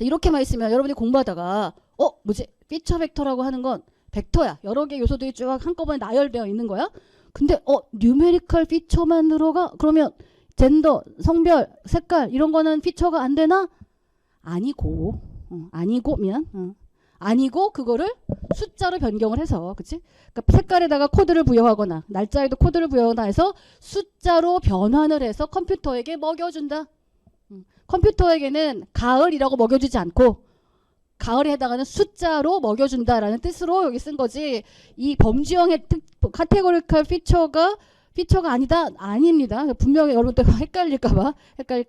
자, 이렇게만 있으면 여러분이 공부하다가 뭐지? 피처 벡터라고 하는 건 벡터야. 여러 개 요소들이 쭉 한꺼번에 나열되어 있는 거야. 근데 뉴메리컬 피처만 들어가? 그러면 젠더, 성별, 색깔 이런 거는 피처가 안 되나? 아니고 아니고 그거를 숫자로 변경을 해서, 그치? 그러니까 색깔에다가 코드를 부여하거나 날짜에도 코드를 부여하거나 해서 숫자로 변환을 해서 컴퓨터에게 먹여준다. 컴퓨터에게는 가을이라고 먹여주지 않고 가을에 해당하는 숫자로 먹여준다라는 뜻으로 여기 쓴 거지. 이 범주형 카테고리컬 피처가 아니다? 아닙니다. 분명히 여러분들 헷갈릴까봐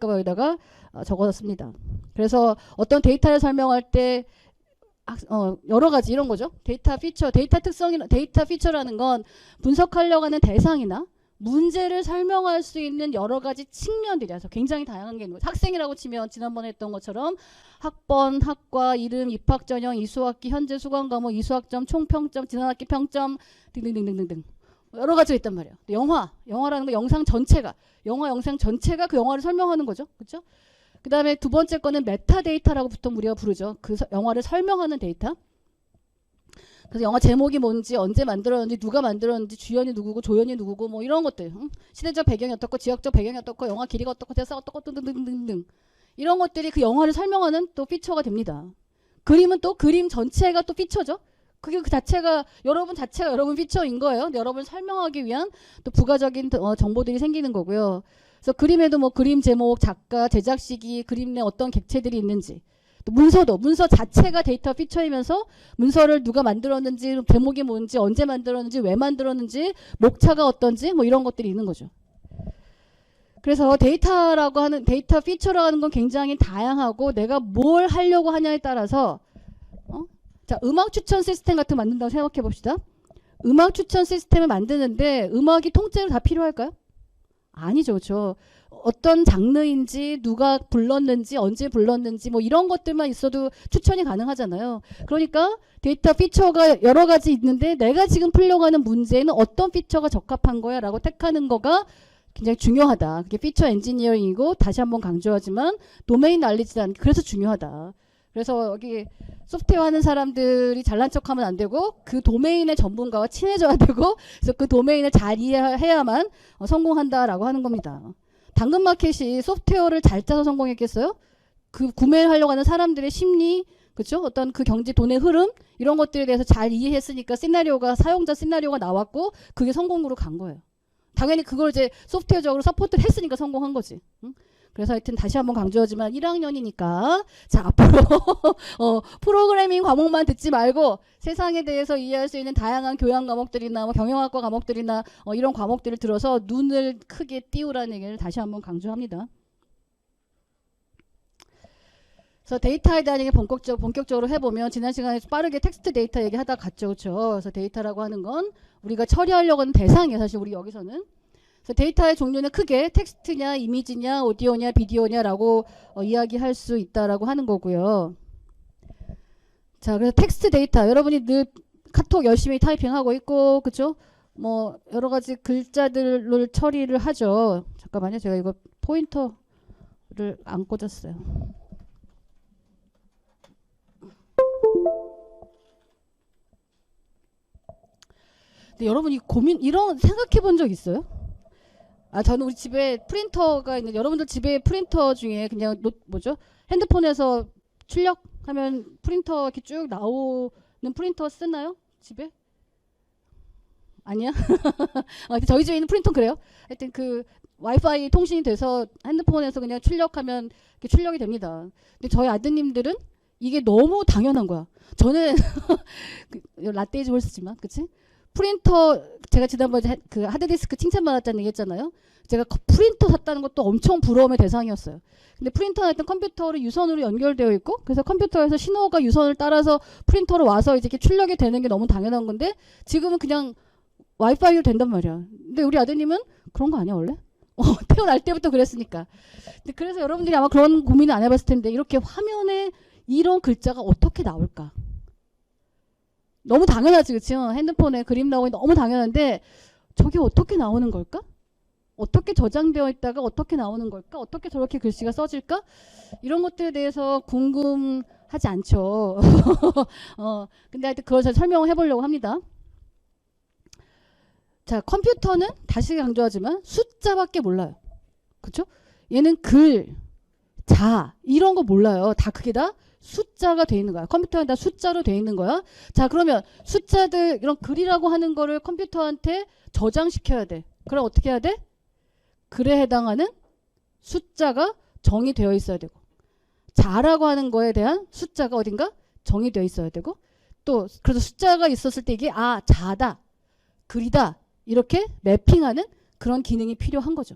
여기다가 적어놨습니다. 그래서 어떤 데이터를 설명할 때 여러 가지 이런 거죠. 데이터 피처, 데이터 특성이나 데이터 피처라는 건 분석하려고 하는 대상이나 문제를 설명할 수 있는 여러 가지 측면들이라서 굉장히 다양한 게 있는 거죠. 학생이라고 치면 지난번에 했던 것처럼 학번, 학과, 이름, 입학 전형, 이수학기, 현재 수강 과목, 이수학점, 총평점, 지난학기 평점 등등등등등 여러 가지가 있단 말이에요. 영화라는 거 영상 전체가 그 영화를 설명하는 거죠. 그렇죠? 그 다음에 두 번째 거는 메타데이터라고 보통 우리가 부르죠. 그 영화를 설명하는 데이터. 그래서 영화 제목이 뭔지, 언제 만들었는지, 누가 만들었는지, 주연이 누구고, 조연이 누구고, 뭐 이런 것들. 시대적 배경이 어떻고, 지역적 배경이 어떻고, 영화 길이가 어떻고, 대사가 어떻고, 등등등등. 이런 것들이 그 영화를 설명하는 또 피처가 됩니다. 그림은 또 그림 전체가 또 피처죠. 그게 그 자체가 여러분 피처인 거예요. 여러분을 설명하기 위한 또 부가적인 정보들이 생기는 거고요. 그래서 그림에도 뭐 그림 제목, 작가, 제작 시기, 그림 내 어떤 객체들이 있는지, 또 문서 자체가 데이터 피처이면서 문서를 누가 만들었는지, 제목이 뭔지, 언제 만들었는지, 왜 만들었는지, 목차가 어떤지 뭐 이런 것들이 있는 거죠. 그래서 데이터 피처라고 하는 건 굉장히 다양하고 내가 뭘 하려고 하냐에 따라서 자, 음악 추천 시스템 같은 거 만든다고 생각해 봅시다. 음악 추천 시스템을 만드는데 음악이 통째로 다 필요할까요? 아니죠. 그렇죠. 어떤 장르인지 누가 불렀는지 언제 불렀는지 뭐 이런 것들만 있어도 추천이 가능하잖아요. 그러니까 데이터 피처가 여러 가지 있는데 내가 지금 풀려고 하는 문제는 어떤 피처가 적합한 거야 라고 택하는 거가 굉장히 중요하다. 그게 피처 엔지니어링이고 다시 한번 강조하지만 도메인 날리지라는 게 그래서 중요하다. 그래서 여기 소프트웨어 하는 사람들이 잘난 척하면 안 되고 그 도메인의 전문가와 친해져야 되고 그래서 그 도메인을 잘 이해해야만 성공한다라고 하는 겁니다. 당근마켓이 소프트웨어를 잘 짜서 성공했겠어요? 그 구매를 하려고 하는 사람들의 심리, 그렇죠? 어떤 그 경제 돈의 흐름 이런 것들에 대해서 잘 이해했으니까 사용자 시나리오가 나왔고 그게 성공으로 간 거예요. 당연히 그걸 이제 소프트웨어적으로 서포트를 했으니까 성공한 거지. 응? 그래서 하여튼 다시 한번 강조하지만 1학년이니까 자 앞으로 프로그래밍 과목만 듣지 말고 세상에 대해서 이해할 수 있는 다양한 교양 과목들이나 뭐 경영학과 과목들이나 이런 과목들을 들어서 눈을 크게 띄우라는 얘기를 다시 한번 강조합니다. 그래서 데이터에 대한 얘기 본격적으로 해보면 지난 시간에 빠르게 텍스트 데이터 얘기하다 갔죠. 그렇죠? 그래서 데이터라고 하는 건 우리가 처리하려고 하는 대상이에요. 사실 우리 여기서는. 그래서 데이터의 종류는 크게 텍스트냐, 이미지냐, 오디오냐, 비디오냐라고 이야기할 수 있다라고 하는 거고요. 자, 그래서 텍스트 데이터 여러분이 늘 카톡 열심히 타이핑하고 있고, 그렇죠? 뭐 여러 가지 글자들을 처리를 하죠. 잠깐만요, 제가 이거 포인터를 안 꽂았어요. 근데 여러분이 이런 생각해 본 적 있어요? 저는 우리 집에 프린터가 있는데 여러분들 집에 프린터 중에 그냥 핸드폰에서 출력하면 프린터 이렇게 쭉 나오는 프린터 쓰나요? 집에? 아니야? 저희 집에 있는 프린터 그래요? 하여튼 그 와이파이 통신이 돼서 핸드폰에서 그냥 출력하면 이렇게 출력이 됩니다. 근데 저희 아드님들은 이게 너무 당연한 거야. 저는 라떼이즈 홀스지만 그치? 프린터 제가 지난번에 그 하드디스크 칭찬받았다는 얘기 했잖아요. 제가 프린터 샀다는 것도 엄청 부러움의 대상이었어요. 근데 프린터는 일단 컴퓨터로 유선으로 연결되어 있고 그래서 컴퓨터에서 신호가 유선을 따라서 프린터로 와서 이제 이렇게 출력이 되는 게 너무 당연한 건데 지금은 그냥 와이파이로 된단 말이야. 근데 우리 아드님은 그런 거 아니야 원래? 태어날 때부터 그랬으니까. 근데 그래서 여러분들이 아마 그런 고민을 안 해봤을 텐데 이렇게 화면에 이런 글자가 어떻게 나올까? 너무 당연하지, 그치? 핸드폰에 그림 나오기 너무 당연한데 저게 어떻게 나오는 걸까? 어떻게 저장되어 있다가 어떻게 나오는 걸까? 어떻게 저렇게 글씨가 써질까? 이런 것들에 대해서 궁금하지 않죠. 근데 하여튼 그걸 잘 설명을 해보려고 합니다. 자, 컴퓨터는 다시 강조하지만 숫자밖에 몰라요. 그쵸? 얘는 글, 자, 이런 거 몰라요. 다 그게 다 숫자가 돼 있는 거야. 컴퓨터는 다 숫자로 돼 있는 거야. 자, 그러면 숫자들, 이런 글이라고 하는 거를 컴퓨터한테 저장시켜야 돼. 그럼 어떻게 해야 돼? 글에 해당하는 숫자가 정의되어 있어야 되고, 자라고 하는 거에 대한 숫자가 어딘가 정의되어 있어야 되고, 또 그래서 숫자가 있었을 때 이게 자다, 글이다 이렇게 매핑하는 그런 기능이 필요한 거죠.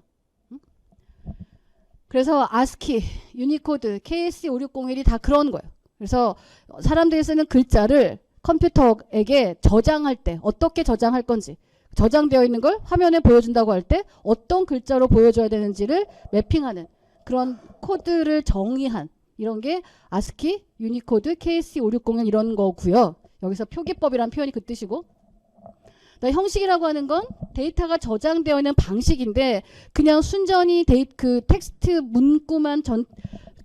그래서 ASCII, 유니코드, KC5601이 다 그런 거예요. 그래서 사람들이 쓰는 글자를 컴퓨터에게 저장할 때 어떻게 저장할 건지, 저장되어 있는 걸 화면에 보여준다고 할 때 어떤 글자로 보여줘야 되는지를 매핑하는 그런 코드를 정의한 이런 게 ASCII, 유니코드, KC5601 이런 거고요. 여기서 표기법이란 표현이 그 뜻이고, 형식이라고 하는 건 데이터가 저장되어 있는 방식인데 그냥 순전히 그 텍스트 문구만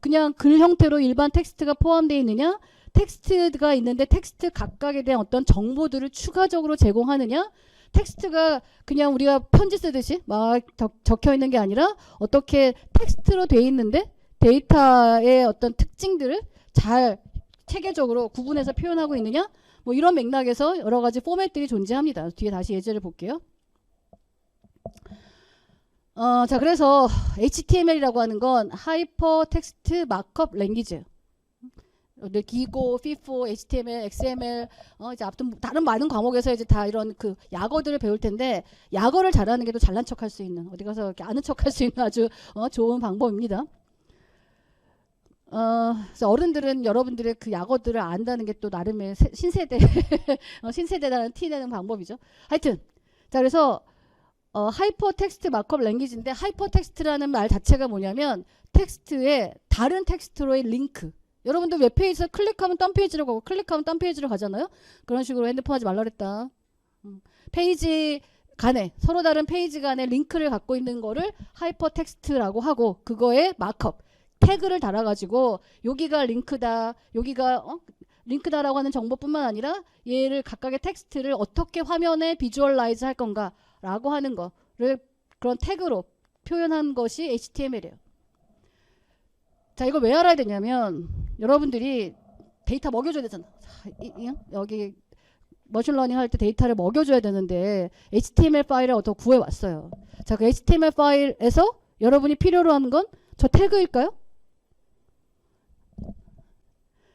그냥 글 형태로 일반 텍스트가 포함되어 있느냐, 텍스트가 있는데 텍스트 각각에 대한 어떤 정보들을 추가적으로 제공하느냐, 텍스트가 그냥 우리가 편지 쓰듯이 막 적혀 있는 게 아니라 어떻게 텍스트로 돼 있는데 데이터의 어떤 특징들을 잘 체계적으로 구분해서 표현하고 있느냐, 뭐 이런 맥락에서 여러 가지 포맷들이 존재합니다. 뒤에 다시 예제를 볼게요. 자, 그래서 HTML이라고 하는 건 하이퍼 텍스트 마크업 랭귀지. 기고, FIFO, HTML, XML, 이제 아무튼 다른 많은 과목에서 이제 다 이런 그 약어들을 배울 텐데, 약어를 잘하는 게 또 잘난 척할 수 있는, 어디 가서 이렇게 아는 척할 수 있는 아주 좋은 방법입니다. 그래서 어른들은 여러분들의 그 약어들을 안다는 게 또 나름의 신세대, 신세대라는 티 내는 방법이죠. 하여튼, 자, 그래서 하이퍼 텍스트 마크업 랭귀지인데, 하이퍼 텍스트라는 말 자체가 뭐냐면 텍스트에 다른 텍스트로의 링크. 여러분들 웹페이지에서 클릭하면 딴 페이지로 가고 클릭하면 딴 페이지로 가잖아요. 그런 식으로 핸드폰 하지 말라 그랬다. 페이지 간에 서로 다른 페이지 간에 링크를 갖고 있는 거를 하이퍼 텍스트라고 하고, 그거에 마크업 태그를 달아가지고 여기가 링크다, 여기가 링크다라고 하는 정보뿐만 아니라 얘를 각각의 텍스트를 어떻게 화면에 비주얼라이즈 할 건가 라고 하는 거를 그런 태그로 표현한 것이 HTML이에요. 자, 이걸 왜 알아야 되냐면 여러분들이 데이터 먹여줘야 되잖아. 여기 머신러닝 할 때 데이터를 먹여줘야 되는데 HTML 파일을 어떻게 구해왔어요. 자, 그 HTML 파일에서 여러분이 필요로 하는 건 저 태그일까요?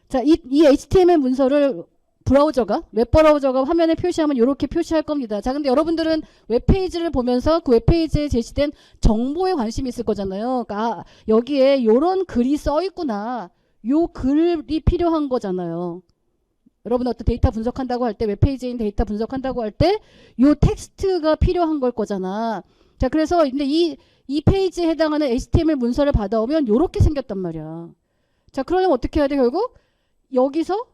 자, 이 HTML 문서를 웹브라우저가 화면에 표시하면 이렇게 표시할 겁니다. 자, 근데 여러분들은 웹페이지를 보면서 그 웹페이지에 제시된 정보에 관심이 있을 거잖아요. 그러니까 여기에 이런 글이 써 있구나. 요 글이 필요한 거잖아요. 여러분 어떤 데이터 분석한다고 할 때, 웹페이지에 있는 데이터 분석한다고 할 때 요 텍스트가 필요한 걸 거잖아. 자, 그래서 근데 이 페이지에 해당하는 HTML 문서를 받아오면 요렇게 생겼단 말이야. 자, 그러려면 어떻게 해야 돼? 결국 여기서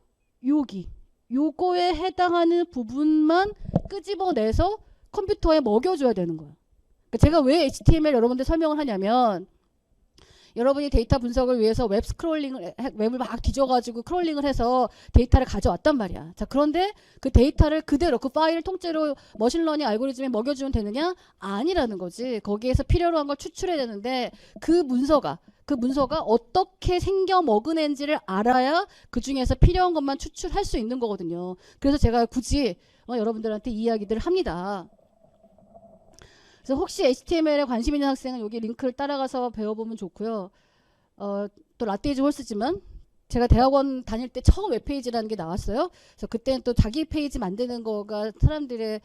요거에 해당하는 부분만 끄집어내서 컴퓨터에 먹여줘야 되는 거야. 그러니까 제가 왜 HTML 여러분들 설명을 하냐면, 여러분이 데이터 분석을 위해서 웹을 막 뒤져가지고 크롤링을 해서 데이터를 가져왔단 말이야. 자, 그런데 그 데이터를 그대로 그 파일을 통째로 머신러닝 알고리즘에 먹여주면 되느냐? 아니라는 거지. 거기에서 필요로 한 걸 추출해야 되는데 그 문서가 어떻게 생겨 먹은지를 알아야 그 중에서 필요한 것만 추출할 수 있는 거거든요. 그래서 제가 굳이 여러분들한테 이 이야기들을 합니다. 그래서 혹시 HTML에 관심 있는 학생은 여기 링크를 따라가서 배워보면 좋고요. 또 라떼이즈 홀스지만 제가 대학원 다닐 때 처음 웹페이지라는 게 나왔어요. 그래서 그때는 또 자기 페이지 만드는 거가 사람들의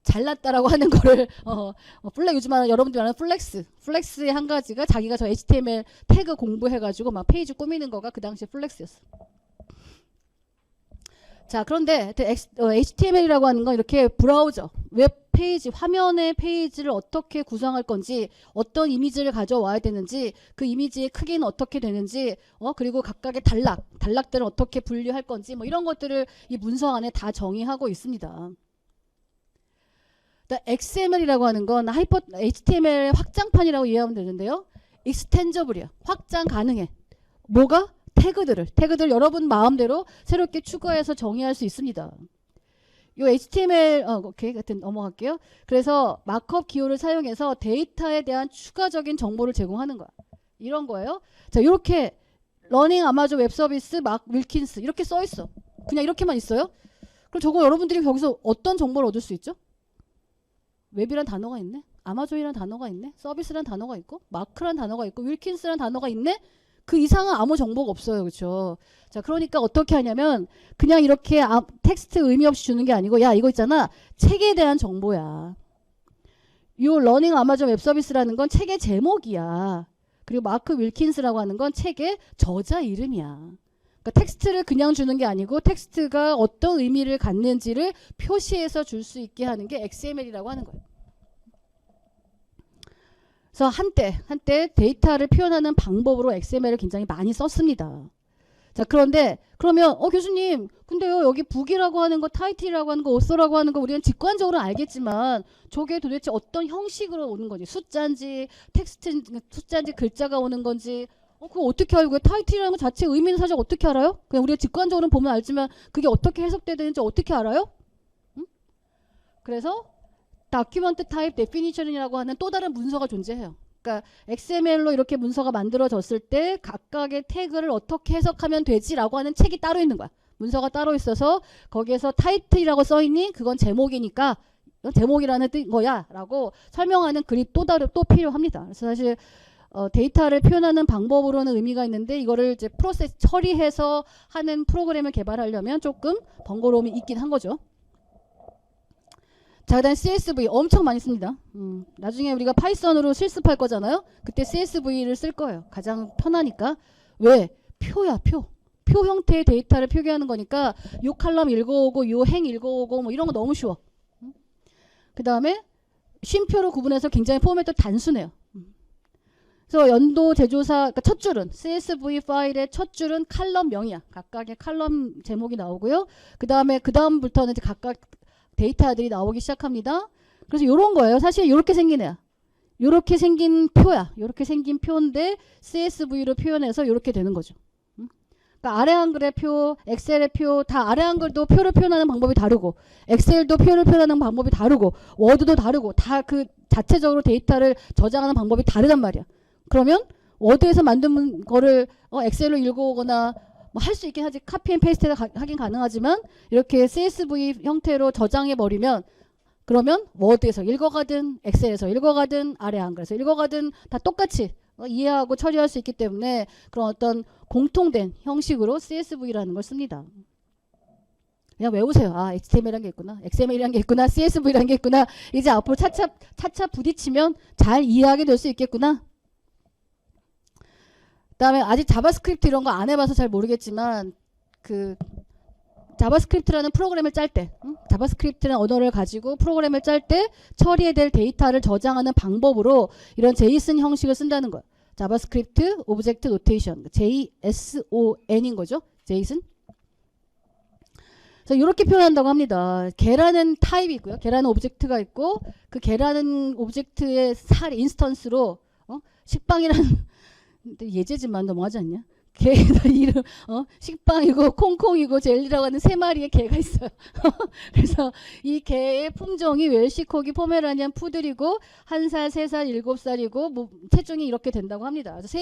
잘났다라고 하는 거를 요즘 여러분들이 아는 플렉스의 한 가지가 자기가 저 HTML 태그 공부해가지고 막 페이지 꾸미는 거가 그 당시 플렉스였어. 자, 그런데 HTML이라고 하는 건 이렇게 브라우저, 웹페이지, 화면의 페이지를 어떻게 구성할 건지, 어떤 이미지를 가져와야 되는지, 그 이미지의 크기는 어떻게 되는지, 그리고 각각의 단락들은 어떻게 분류할 건지, 뭐 이런 것들을 이 문서 안에 다 정의하고 있습니다. XML이라고 하는 건 HTML 확장판이라고 이해하면 되는데요. 익스텐저블이야. 확장 가능해. 뭐가? 태그들 여러분 마음대로 새롭게 추가해서 정의할 수 있습니다. 요 HTML 오케이 하여튼 넘어갈게요. 그래서 마크업 기호를 사용해서 데이터에 대한 추가적인 정보를 제공하는 거야. 이런 거예요. 자, 이렇게 러닝 아마존 웹 서비스 막 윌킨스 이렇게 써 있어. 그냥 이렇게만 있어요? 그럼 저거 여러분들이 여기서 어떤 정보를 얻을 수 있죠? 웹이란 단어가 있네. 아마존이란 단어가 있네. 서비스란 단어가 있고 마크란 단어가 있고 윌킨스란 단어가 있네. 그 이상은 아무 정보가 없어요. 그렇죠? 자, 그러니까 어떻게 하냐면 그냥 이렇게 텍스트 의미 없이 주는 게 아니고 야, 이거 있잖아. 책에 대한 정보야. 요 러닝 아마존 웹 서비스라는 건 책의 제목이야. 그리고 마크 윌킨스라고 하는 건 책의 저자 이름이야. 그러니까 텍스트를 그냥 주는 게 아니고 텍스트가 어떤 의미를 갖는지를 표시해서 줄 수 있게 하는 게 XML이라고 하는 거예요. 그래서 한때 데이터를 표현하는 방법으로 XML을 굉장히 많이 썼습니다. 자, 그런데 그러면 교수님 근데요 여기 북이라고 하는 거 타이틀이라고 하는 거 오서라고 하는 거 우리는 직관적으로 알겠지만 저게 도대체 어떤 형식으로 오는 건지 숫자인지 숫자인지 글자가 오는 건지 그거 어떻게 알고 타이틀이라는 거 자체 의미는 사실 어떻게 알아요? 그냥 우리가 직관적으로 보면 알지만 그게 어떻게 해석되는지 어떻게 알아요? 응? 그래서 다큐먼트 타입 데피니션이라고 하는 또 다른 문서가 존재해요. 그러니까 XML로 이렇게 문서가 만들어졌을 때 각각의 태그를 어떻게 해석하면 되지라고 하는 책이 따로 있는 거야. 문서가 따로 있어서 거기에서 타이틀이라고 써있니? 그건 제목이니까 제목이라는 거야 라고 설명하는 글이 또 필요합니다. 그래서 사실 데이터를 표현하는 방법으로는 의미가 있는데 이거를 이제 프로세스 처리해서 하는 프로그램을 개발하려면 조금 번거로움이 있긴 한 거죠. 자, 그다음 CSV 엄청 많이 씁니다. 나중에 우리가 파이썬으로 실습할 거잖아요. 그때 CSV를 쓸 거예요. 가장 편하니까. 왜? 표야, 표. 표 형태의 데이터를 표기하는 거니까 요 칼럼 읽어오고 요 행 읽어오고 뭐 이런 거 너무 쉬워. 그 다음에 쉼표로 구분해서 굉장히 포맷도 단순해요. 그래서 연도 제조사 그러니까 첫 줄은 CSV 파일의 첫 줄은 칼럼명이야. 각각의 칼럼 제목이 나오고요. 그 다음부터는 이제 각각 데이터들이 나오기 시작합니다. 그래서 이런 거예요. 사실 이렇게 생긴 애야. 이렇게 생긴 표야. 이렇게 생긴 표인데 CSV로 표현해서 이렇게 되는 거죠. 그러니까 아래 한글의 표, 엑셀의 표, 다 아래 한글도 표를 표현하는 방법이 다르고 엑셀도 표를 표현하는 방법이 다르고 워드도 다르고 다 그 자체적으로 데이터를 저장하는 방법이 다르단 말이야. 그러면 워드에서 만든 거를 엑셀로 읽어오거나 뭐 할 수 있긴 하지. 카피 앤 페이스트가 하긴 가능하지만 이렇게 CSV 형태로 저장해 버리면 그러면 워드에서 읽어가든 엑셀에서 읽어가든 아래 한글에서 읽어가든 다 똑같이 이해하고 처리할 수 있기 때문에 그런 어떤 공통된 형식으로 CSV라는 걸 씁니다. 그냥 외우세요. 아, HTML이라는 게 있구나. XML이라는 게 있구나. CSV라는 게 있구나. 이제 앞으로 차차 부딪히면 잘 이해하게 될 수 있겠구나. 그다음에 아직 자바스크립트 이런 거 안 해봐서 잘 모르겠지만 그 자바스크립트라는 프로그램을 짤 때 자바스크립트라는 언어를 가지고 프로그램을 짤 때 처리해야 될 데이터를 저장하는 방법으로 이런 JSON 형식을 쓴다는 거예요. 자바스크립트 오브젝트 노테이션 JSON인 거죠. JSON. 그래서 이렇게 표현한다고 합니다. 개라는 타입이 있고요. 개라는 오브젝트가 있고 그 개라는 오브젝트의 인스턴스로 식빵이라는 예제지만 넘어가지 않냐? 개 이름 식빵이고 콩콩이고 젤리라고 하는 세 마리의 개가 있어요. 그래서 이 개의 품종이 웰시코기 포메라니안 푸들이고 1살, 3살, 7살이고 뭐 체중이 이렇게 된다고 합니다. 그래서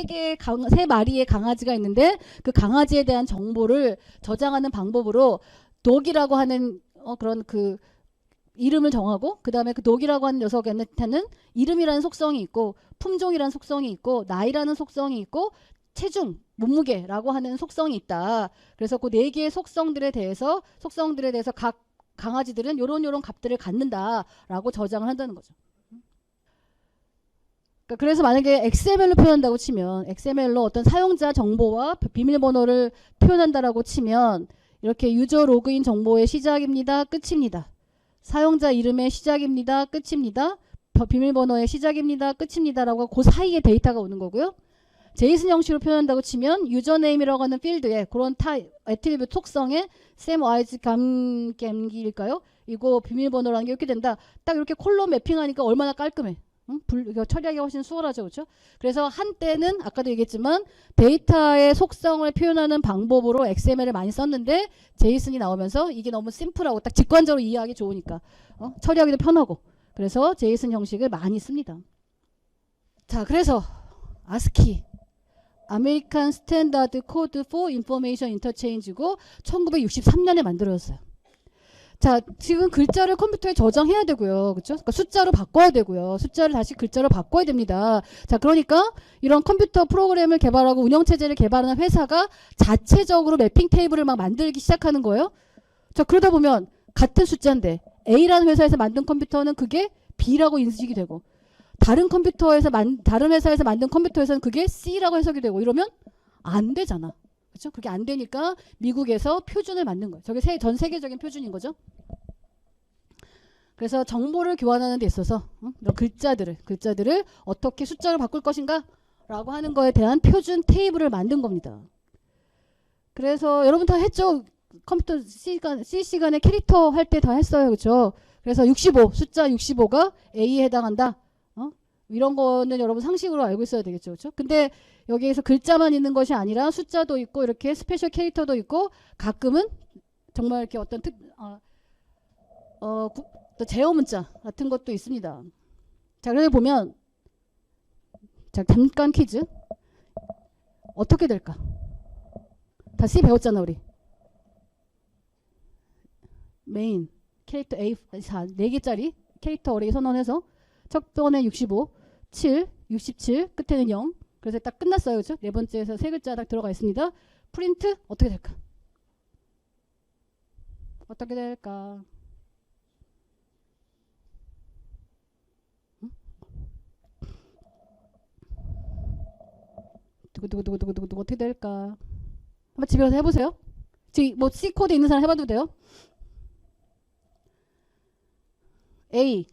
세 마리의 강아지가 있는데 그 강아지에 대한 정보를 저장하는 방법으로 독이라고 하는 그런 그 이름을 정하고 그 다음에 그 독이라고 하는 녀석한테는 이름이라는 속성이 있고 품종이라는 속성이 있고 나이라는 속성이 있고 체중, 몸무게라고 하는 속성이 있다. 그래서 그 4개의 속성들에 대해서 각 강아지들은 요런 값들을 갖는다라고 저장을 한다는 거죠. 그래서 만약에 XML로 표현한다고 치면 XML로 어떤 사용자 정보와 비밀번호를 표현한다라고 치면 이렇게 유저 로그인 정보의 시작입니다. 끝입니다. 사용자 이름의 시작입니다. 끝입니다. 비밀번호의 시작입니다. 끝입니다라고 그 사이에 데이터가 오는 거고요. 제이슨 형식으로 표현한다고 치면 유저네임이라고 하는 필드에 그런 애트리뷰트 속성에 샘 와이즈 감기일까요? 이거 비밀번호라는 게 이렇게 된다. 딱 이렇게 콜럼 매핑하니까 얼마나 깔끔해. 응? 이거 처리하기가 훨씬 수월하죠. 그렇죠? 그래서 한때는 아까도 얘기했지만 데이터의 속성을 표현하는 방법으로 XML을 많이 썼는데 제이슨이 나오면서 이게 너무 심플하고 딱 직관적으로 이해하기 좋으니까 처리하기도 편하고 그래서 제이슨 형식을 많이 씁니다. 자, 그래서 ASCII 아메리칸 스탠다드 코드 포 인포메이션 인터체인지고 1963년에 만들어졌어요. 자, 지금 글자를 컴퓨터에 저장해야 되고요. 그렇죠? 그러니까 숫자로 바꿔야 되고요. 숫자를 다시 글자로 바꿔야 됩니다. 자, 그러니까 이런 컴퓨터 프로그램을 개발하고 운영체제를 개발하는 회사가 자체적으로 매핑 테이블을 막 만들기 시작하는 거예요. 자, 그러다 보면 같은 숫자인데 A라는 회사에서 만든 컴퓨터는 그게 B라고 인식이 되고 다른 회사에서 만든 컴퓨터에서는 그게 C라고 해석이 되고 이러면 안 되잖아. 그렇죠? 그게 안 되니까 미국에서 표준을 만든 거예요. 저게 전 세계적인 표준인 거죠. 그래서 정보를 교환하는 데 있어서 글자들을 어떻게 숫자로 바꿀 것인가 라고 하는 거에 대한 표준 테이블을 만든 겁니다. 그래서 여러분 다 했죠? 컴퓨터 C 시간에 캐릭터 할 때 다 했어요. 그렇죠? 그래서 65, 숫자 65가 A에 해당한다. 이런 거는 여러분 상식으로 알고 있어야 되겠죠. 그렇죠? 근데 여기에서 글자만 있는 것이 아니라 숫자도 있고 이렇게 스페셜 캐릭터도 있고 가끔은 정말 이렇게 어떤 또 제어 문자 같은 것도 있습니다. 자, 그래서 보면 자, 잠깐 퀴즈. 어떻게 될까? 다 C 배웠잖아, 우리. 메인 캐릭터 A 4개짜리 캐릭터 어레이 선언해서 첫 번에 65, 7, 67, 끝에는 0. 그래서 딱 끝났어요. 그렇죠? 네 번째에서 세 글자 딱 들어가 있습니다. 프린트 어떻게 될까? 어떻게 될까? 두구두구두구두구 어떻게 될까? 한번 집에 가서 해보세요. 지금 뭐 C 코드 있는 사람 해봐도 돼요. A,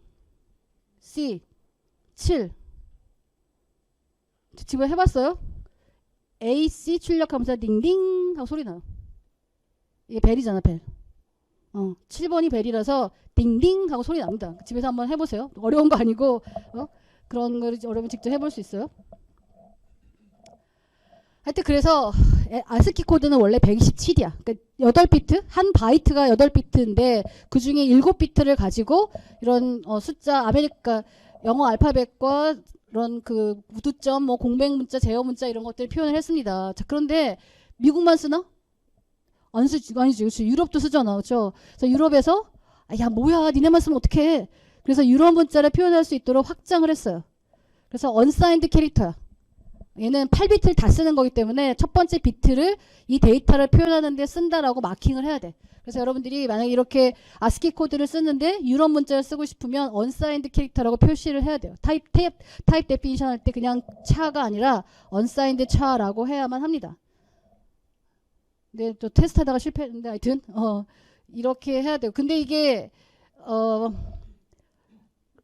C, 7. 집에 해봤어요? A, C 출력하면서 딩딩 하고 소리 나요. 이게 벨이잖아, 벨. 7번이 벨이라서 딩딩 하고 소리 납니다. 집에서 한번 해보세요. 어려운 거 아니고 그런 걸 여러분 직접 해볼 수 있어요. 하여튼 그래서 아스키 코드는 원래 127이야. 그러니까 8비트, 한 바이트가 8비트인데 그 중에 7비트를 가지고 이런 숫자 영어 알파벳과 이런 그 구두점, 뭐 공백 문자, 제어 문자 이런 것들 표현을 했습니다. 자, 그런데 미국만 쓰나? 아니지. 그렇죠. 유럽도 쓰잖아. 그렇죠? 그래서 유럽에서 야, 뭐야, 니네만 쓰면 어떡해. 그래서 유럽 문자를 표현할 수 있도록 확장을 했어요. 그래서 언사인드 캐릭터야. 얘는 8비트를 다 쓰는 거기 때문에 첫 번째 비트를 이 데이터를 표현하는 데 쓴다라고 마킹을 해야 돼. 그래서 여러분들이 만약에 이렇게 아스키 코드를 쓰는데 유럽 문자를 쓰고 싶으면 언사인드 캐릭터라고 표시를 해야 돼요. 타입 데피니션 할 때 그냥 차가 아니라 언사인드 차라고 해야만 합니다. 근데 또 테스트하다가 실패했는데 하여튼 이렇게 해야 돼요. 근데 이게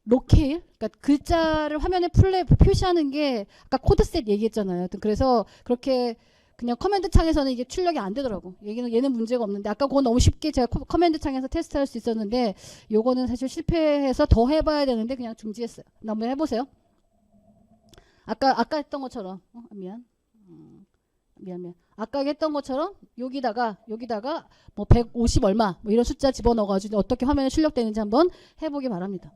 로케일, 그러니까 글자를 화면에 표시하는 게 아까 코드셋 얘기했잖아요. 그래서 그렇게 그냥 커맨드 창에서는 이게 출력이 안 되더라고. 얘는 문제가 없는데 아까 그건 너무 쉽게 제가 커맨드 창에서 테스트할 수 있었는데 요거는 사실 실패해서 더 해봐야 되는데 그냥 중지했어요. 한번 해보세요. 아까 했던 것처럼 미안. 아까 했던 것처럼 여기다가 뭐 150 얼마 뭐 이런 숫자 집어넣어가지고 어떻게 화면에 출력되는지 한번 해보기 바랍니다.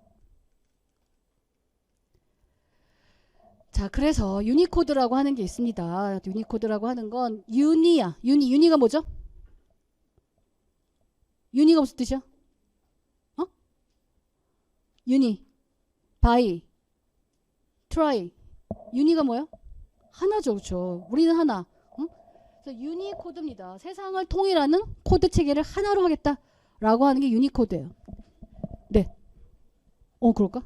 자, 그래서 유니코드라고 하는 게 있습니다. 유니코드라고 하는 건 유니야. 유니가 뭐죠? 유니가 무슨 뜻이야? 유니, 바이, 트라이. 유니가 뭐야? 하나죠, 그렇죠? 우리는 하나. 그래서 유니코드입니다. 세상을 통일하는 코드 체계를 하나로 하겠다라고 하는 게 유니코드예요. 네. 그럴까?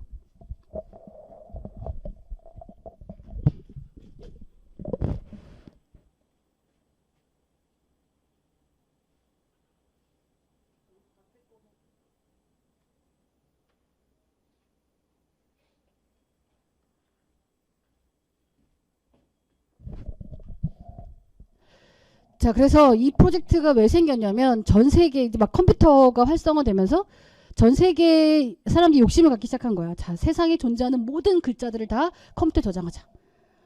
자, 그래서 이 프로젝트가 왜 생겼냐면 전 세계 이제 막 컴퓨터가 활성화되면서 전 세계 사람들이 욕심을 갖기 시작한 거야. 자, 세상에 존재하는 모든 글자들을 다 컴퓨터에 저장하자.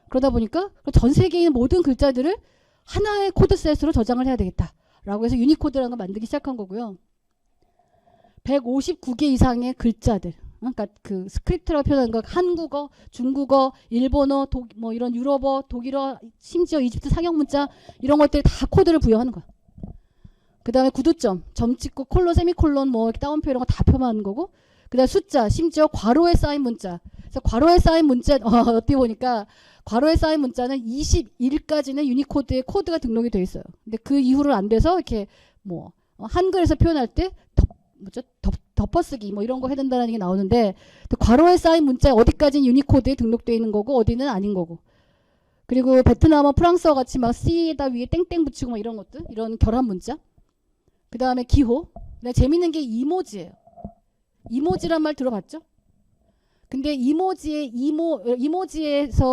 그러다 보니까 전 세계에 있는 모든 글자들을 하나의 코드셋으로 저장을 해야 되겠다라고 해서 유니코드라는 걸 만들기 시작한 거고요. 159개 이상의 글자들, 그러니까 그 스크립트라고 표현하는 거 한국어, 중국어, 일본어, 뭐 이런 유럽어, 독일어, 심지어 이집트 상형 문자 이런 것들 다 코드를 부여하는 거야. 그 다음에 구두점, 점 찍고 콜론, 세미콜론 뭐 이렇게 따옴표 이런 거 다 표현하는 거고, 그 다음에 숫자, 심지어 괄호에 쌓인 문자. 그래서 괄호에 쌓인 문자 어떻게 보니까 괄호에 쌓인 문자는 21까지는 유니코드에 코드가 등록이 돼 있어요. 근데 그 이후로 안 돼서 이렇게 뭐 한글에서 표현할 때 덮어쓰기 뭐 이런 거 해야 된다는 게 나오는데, 괄호에 쌓인 문자 어디까지는 유니코드에 등록되어 있는 거고 어디는 아닌 거고. 그리고 베트남어, 프랑스어 같이 막 C에다 위에 땡땡 붙이고 막 이런 것들, 이런 결합 문자. 그 다음에 기호. 근데 재밌는 게 이모지예요. 이모지란 말 들어봤죠? 근데 이모지에서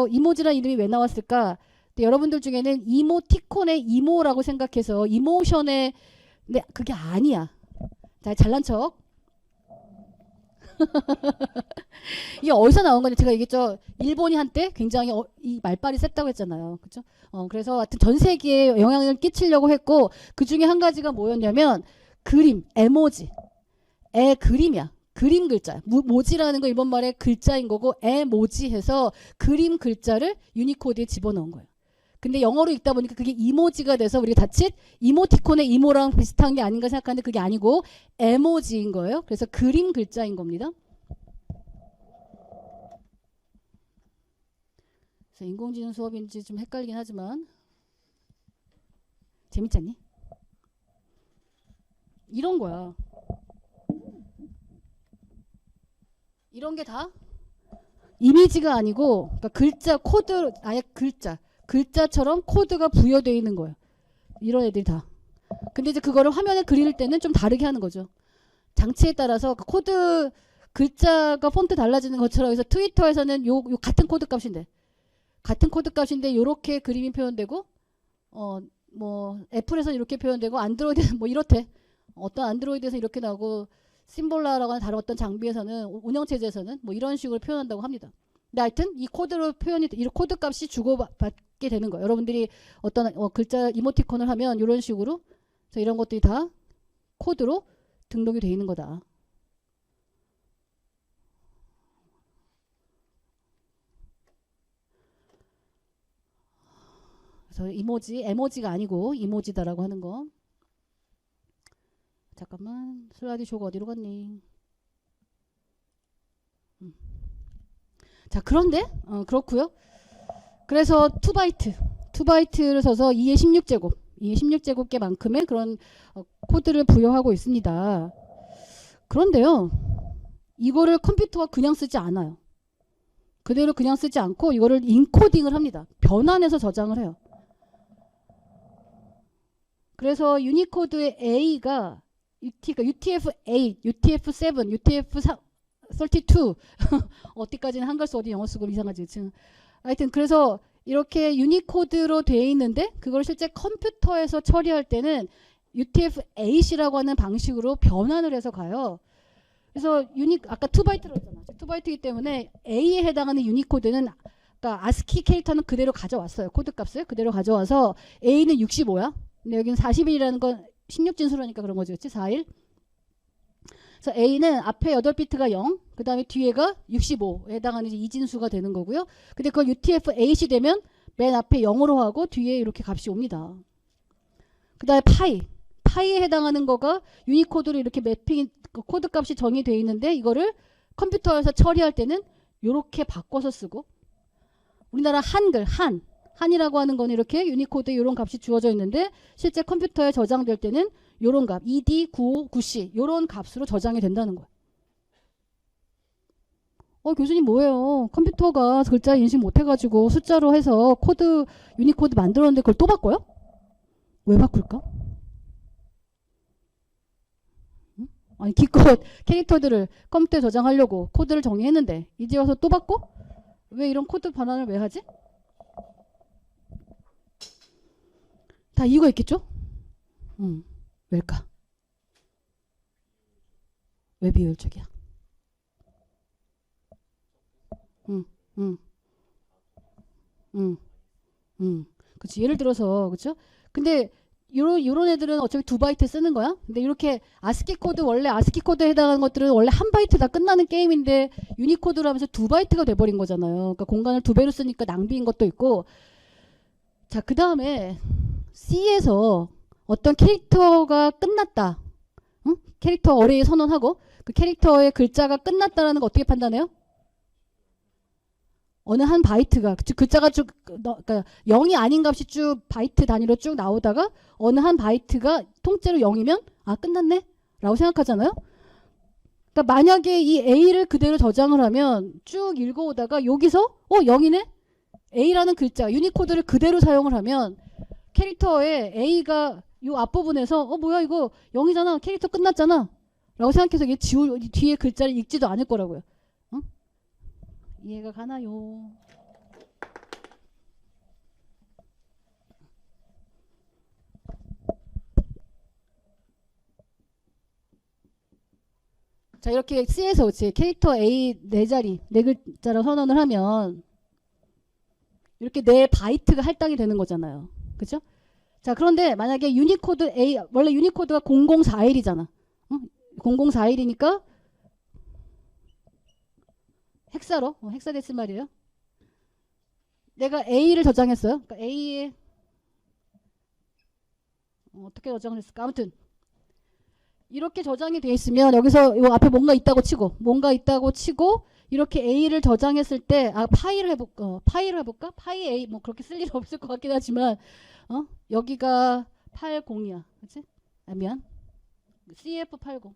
이모지란 이름이 왜 나왔을까? 근데 여러분들 중에는 이모티콘의 이모라고 생각해서 이모션의, 근데 그게 아니야. 자, 잘난 척. 이게 어디서 나온 건지 제가 얘기했죠. 일본이 한때 굉장히 이 말빨이 셌다고 했잖아요. 그렇죠? 그래서 하여튼 전 세계에 영향을 끼치려고 했고, 그 중에 한 가지가 뭐였냐면 그림, 에모지. 그림이야. 그림 글자. 모지라는 거 일본 말의 글자인 거고, 에모지 해서 그림 글자를 유니코드에 집어넣은 거예요. 근데 영어로 읽다 보니까 그게 이모지가 돼서 우리가 자칫 이모티콘의 이모랑 비슷한 게 아닌가 생각하는데 그게 아니고 에모지인 거예요. 그래서 그림 글자인 겁니다. 그래서 인공지능 수업인지 좀 헷갈리긴 하지만 재밌지 않니? 이런 거야. 이런 게 다 이미지가 아니고, 그러니까 글자 코드, 아예 글자처럼 코드가 부여되어 있는 거예요. 이런 애들이 다. 근데 이제 그거를 화면에 그릴 때는 좀 다르게 하는 거죠. 장치에 따라서 그 코드 글자가 폰트 달라지는 것처럼 해서 트위터에서는 요 같은 코드 값인데 요렇게 그림이 표현되고, 뭐 애플에서는 이렇게 표현되고 안드로이드는 뭐 이렇대. 어떤 안드로이드에서 이렇게 나오고 심볼라라고 하는 다른 어떤 장비에서는, 운영체제에서는 뭐 이런 식으로 표현한다고 합니다. 근데 하여튼 이 코드로 이 코드 값이 주고받게 되는 거예요. 여러분들이 어떤 글자 이모티콘을 하면 이런 식으로, 그래서 이런 것들이 다 코드로 등록이 되어 있는 거다. 그래서 에모지가 아니고 이모지다라고 하는 거. 잠깐만, 슬라이드쇼가 어디로 갔니? 자, 그런데 그렇고요. 그래서 2바이트를 써서 2의 16제곱개만큼의 그런 코드를 부여하고 있습니다. 그런데요, 이거를 컴퓨터가 그냥 쓰지 않아요. 그대로 그냥 쓰지 않고 이거를 인코딩을 합니다. 변환해서 저장을 해요. 그래서 유니코드의 A가 UTF-8, UTF-7, UTF-32 어디까지는 한글 써 어디 영어 쓰고 이상하지. 하여튼 그래서 이렇게 유니코드로 되어 있는데 그걸 실제 컴퓨터에서 처리할 때는 UTF-8이라고 하는 방식으로 변환을 해서 가요. 그래서 아까 2바이트로 했잖아. 2바이트이기 때문에 A에 해당하는 유니코드는, 그러니까 ASCII 캐릭터는 그대로 가져왔어요. 코드 값을 그대로 가져와서 A는 65야. 근데 여기는 41이라는 건 16진수라니까 그런 거지. 그치? 41. 그래서 A는 앞에 8비트가 0, 그 다음에 뒤에가 65에 해당하는 2진수가 되는 거고요. 근데 그걸 UTF-8이 되면 맨 앞에 0으로 하고 뒤에 이렇게 값이 옵니다. 그 다음에 파이에 해당하는 거가 유니코드로 이렇게 코드 값이 정의되어 있는데 이거를 컴퓨터에서 처리할 때는 이렇게 바꿔서 쓰고, 우리나라 한이라고 하는 거는 이렇게 유니코드에 이런 값이 주어져 있는데 실제 컴퓨터에 저장될 때는 이런 값 ED959C 이런 값으로 저장이 된다는 거예요. 교수님 뭐예요? 컴퓨터가 글자 인식 못해가지고 숫자로 해서 유니코드 만들었는데 그걸 또 바꿔요? 왜 바꿀까? 응? 아니 기껏 캐릭터들을 컴퓨터에 저장하려고 코드를 정의했는데 이제 와서 또 바꿔? 왜 이런 코드 변환을 왜 하지? 다 이유가 있겠죠? 왜일까? 왜 비효율적이야? 응, 응, 응, 응. 그치. 예를 들어서, 그쵸? 근데, 요런 애들은 어차피 2바이트 쓰는 거야? 근데 이렇게 아스키 코드, 원래 아스키 코드에 해당하는 것들은 원래 1바이트 다 끝나는 게임인데, 유니코드로 하면서 2바이트가 돼버린 거잖아요. 그러니까 공간을 2배로 쓰니까 낭비인 것도 있고. 자, 그 다음에, C에서 어떤 캐릭터가 끝났다. 응? 캐릭터 어레이 선언하고, 그 캐릭터의 글자가 끝났다라는 거 어떻게 판단해요? 어느 한 바이트가 글자가 쭉 그러니까 0이 아닌 값이 쭉 바이트 단위로 쭉 나오다가 어느 한 바이트가 통째로 0이면 아 끝났네 라고 생각하잖아요. 그러니까 만약에 이 A를 그대로 저장을 하면 쭉 읽어오다가 여기서 0이네? A라는 글자 유니코드를 그대로 사용을 하면 캐릭터에 A가 이 앞부분에서 뭐야 이거 0이잖아 캐릭터 끝났잖아 라고 생각해서 이게 뒤에 글자를 읽지도 않을 거라고요. 응? 이해가 가나요? 자 이렇게 C에서 그치 캐릭터 A 네 자리 네 글자로 선언을 하면 이렇게 네 바이트가 할당이 되는 거잖아요. 그죠? 자 그런데 만약에 유니코드 A 원래 유니코드가 0041이잖아. 응? 0041이니까 헥사로 헥사데시말이에요. 내가 A를 저장했어요. 그러니까 A에 어떻게 저장을 했을까? 아무튼 이렇게 저장이 돼 있으면 여기서 이 앞에 뭔가 있다고 치고 이렇게 A를 저장했을 때 파이를 해볼까? 파이 A 뭐 그렇게 쓸 일 없을 것 같긴 하지만 여기가 80이야. 그치? 미안. CF80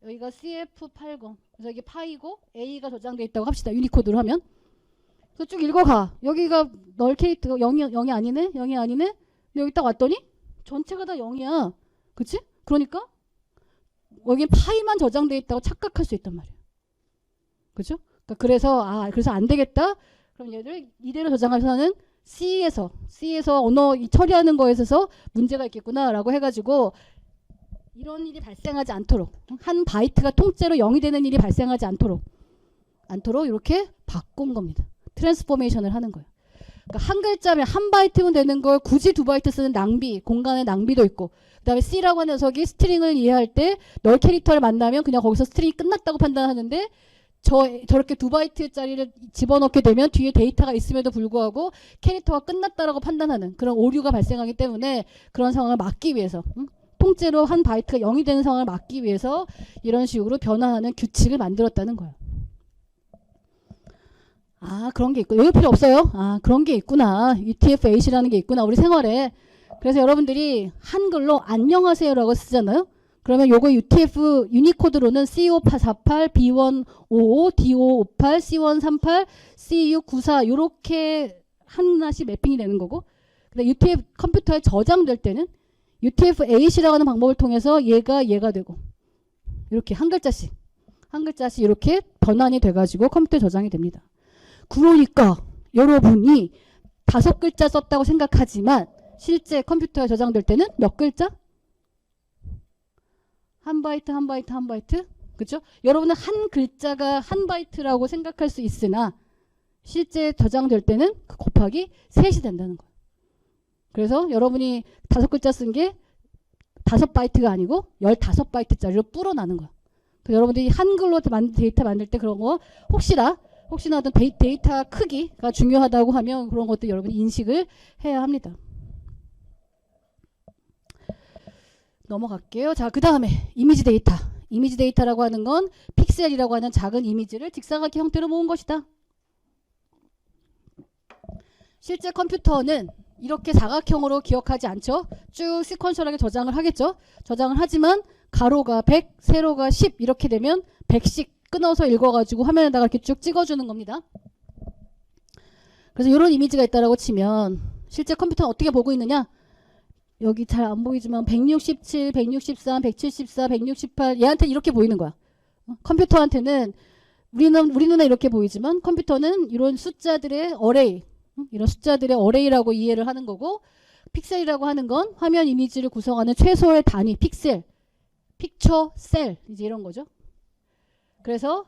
여기가 CF80 그래서 이게 파이고 A가 저장돼 있다고 합시다. 유니코드로 하면 그래서 쭉 읽어가. 여기가 널 캐릭터가 0이 아니네? 0이 아니네? 근데 여기 딱 왔더니 전체가 다 0이야. 그치? 그러니까 여기 파이만 저장돼 있다고 착각할 수 있단 말이야. 그죠? 그러니까 그래서 안 되겠다. 그럼 얘를 이대로 저장해서는 C에서 언어 처리하는 거에 있어서 문제가 있겠구나라고 해가지고 이런 일이 발생하지 않도록 한 바이트가 통째로 0이 되는 일이 발생하지 않도록 이렇게 바꾼 겁니다. 트랜스포메이션을 하는 거예요. 그러니까 한 글자면 한 바이트면 되는 걸 굳이 2바이트 쓰는 낭비, 공간의 낭비도 있고 그다음에 C라고 하는 녀석이 스트링을 이해할 때 널 캐릭터를 만나면 그냥 거기서 스트링이 끝났다고 판단하는데 저렇게 2바이트짜리를 집어넣게 되면 뒤에 데이터가 있음에도 불구하고 캐릭터가 끝났다라고 판단하는 그런 오류가 발생하기 때문에 그런 상황을 막기 위해서 통째로 한 바이트가 0이 되는 상황을 막기 위해서 이런 식으로 변화하는 규칙을 만들었다는 거예요. 그런 게 있고 외울 필요 없어요. 그런 게 있구나. UTF-8이라는 게 있구나. 우리 생활에. 그래서 여러분들이 한글로 안녕하세요라고 쓰잖아요. 그러면 요거 UTF 유니코드로는 C548, B155, D558, C138, C694 요렇게 하나씩 매핑이 되는 거고 근데 UTF 컴퓨터에 저장될 때는 UTF-8이라고 하는 방법을 통해서 얘가 되고 이렇게 한 글자씩 이렇게 변환이 돼가지고 컴퓨터에 저장이 됩니다. 그러니까 여러분이 5글자 썼다고 생각하지만 실제 컴퓨터에 저장될 때는 몇 글자? 한 바이트 그렇죠? 여러분은 한 글자가 한 바이트라고 생각할 수 있으나 실제 저장될 때는 그 곱하기 3이 된다는 거예요. 그래서 여러분이 5글자 쓴 게 5바이트가 아니고 15바이트짜리로 불어나는 거야. 그래서 여러분들이 한글로 데이터 만들 때 그런 거 혹시나 어떤 데이터 크기가 중요하다고 하면 그런 것도 여러분이 인식을 해야 합니다. 넘어갈게요. 자, 그 다음에 이미지 데이터. 이미지 데이터라고 하는 건 픽셀이라고 하는 작은 이미지를 직사각형 형태로 모은 것이다. 실제 컴퓨터는 이렇게 사각형으로 기억하지 않죠. 쭉 시퀀셜하게 저장을 하겠죠. 저장을 하지만 가로가 100, 세로가 10 이렇게 되면 100씩 끊어서 읽어가지고 화면에다가 이렇게 쭉 찍어주는 겁니다. 그래서 이런 이미지가 있다라고 치면 실제 컴퓨터는 어떻게 보고 있느냐. 여기 잘 안 보이지만 167, 163, 174, 168 얘한테 이렇게 보이는 거야. 컴퓨터한테는 우리 눈에 이렇게 보이지만 컴퓨터는 이런 숫자들의 어레이 이런 숫자들의 어레이라고 이해를 하는 거고 픽셀이라고 하는 건 화면 이미지를 구성하는 최소의 단위, 픽셀, 픽처 셀, 이제 이런 거죠. 그래서